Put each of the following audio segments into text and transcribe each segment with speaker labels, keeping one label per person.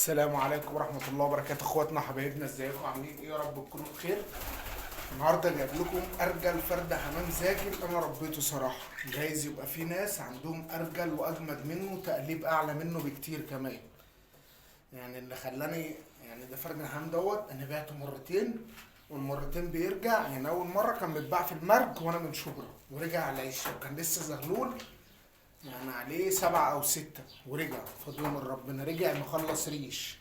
Speaker 1: السلام عليكم ورحمة الله وبركاته. اخواتنا حبايبنا، ازيكم عاملين ايه؟ يا رب تكونوا بخير. النهارده جايب لكم ارجل فرد حمام زاجل انا ربيته صراحة. جايز يبقى في ناس عندهم ارجل واجمد منه، تقليب اعلى منه بكتير كمان. يعني اللي خلاني ده فرد الحمام دوت انا بعته مرتين، والمرتين بيرجع. يعني اول مرة كان بيتباع في المرج وانا من شبرا، ورجع على العشه وكان لسه زغلول. يعني عليه 7 أو 6 ورجع فضل من ربنا، رجع مخلص ريش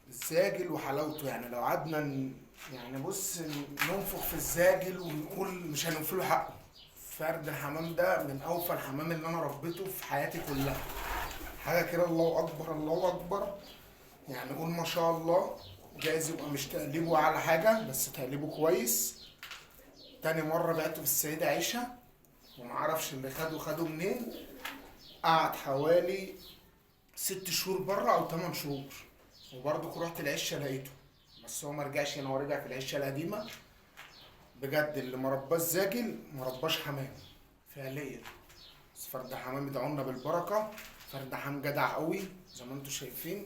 Speaker 1: الزاجل وحلاوته. يعني لو قعدنا بص ننفخ في الزاجل ونقول مش هنوفي له حقه. فرد الحمام ده من اوفى الحمام اللي انا ربيته في حياتي كلها. حاجه كده الله اكبر الله اكبر. يعني قول ما شاء الله. جايز يبقى مش تقليبه على حاجه، بس تقليبه كويس. تاني مره بعته في السيده عيشه، ومعرفش اللي خده منين. قعد حوالي 6 شهور بره او 8 شهور، وبرضه رحت العشه لقيته. بس هو مرجعش هنا، هو رجع في العشه القديمه. بجد اللي مرباه الزاجل مرباش حمام فعليا. بس فرد حمام ادعولنا بالبركه. فرد حمام جدع قوي زي ما انتم شايفين.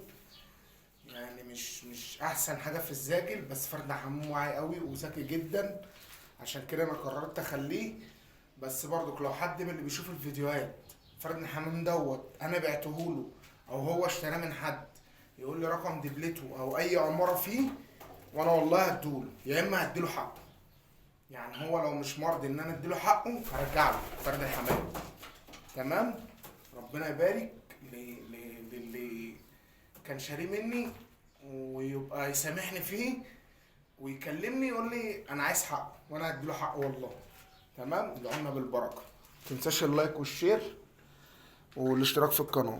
Speaker 1: يعني مش احسن حاجه في الزاجل، بس فرد حمام واعي قوي وذكي جدا. عشان كده انا قررت اخليه. بس برضك لو حد من اللي بيشوف الفيديوهات فرد الحمام دوت انا بعتهوله، او هو اشتراه من حد، يقول لي رقم دبلته او اي عماره فيه، وانا والله هديله، يا اما هديله حقه. يعني هو لو مش مرضي ان انا اديله حقه هرجع له فرد الحمام. تمام. ربنا يبارك للي كان شاريه مني، ويبقى يسامحني فيه، ويكلمني يقول لي انا عايز حقه، وانا هديله حقه والله. تمام. ادعونا بالبركه. متنساش اللايك والشير والاشتراك في القناه.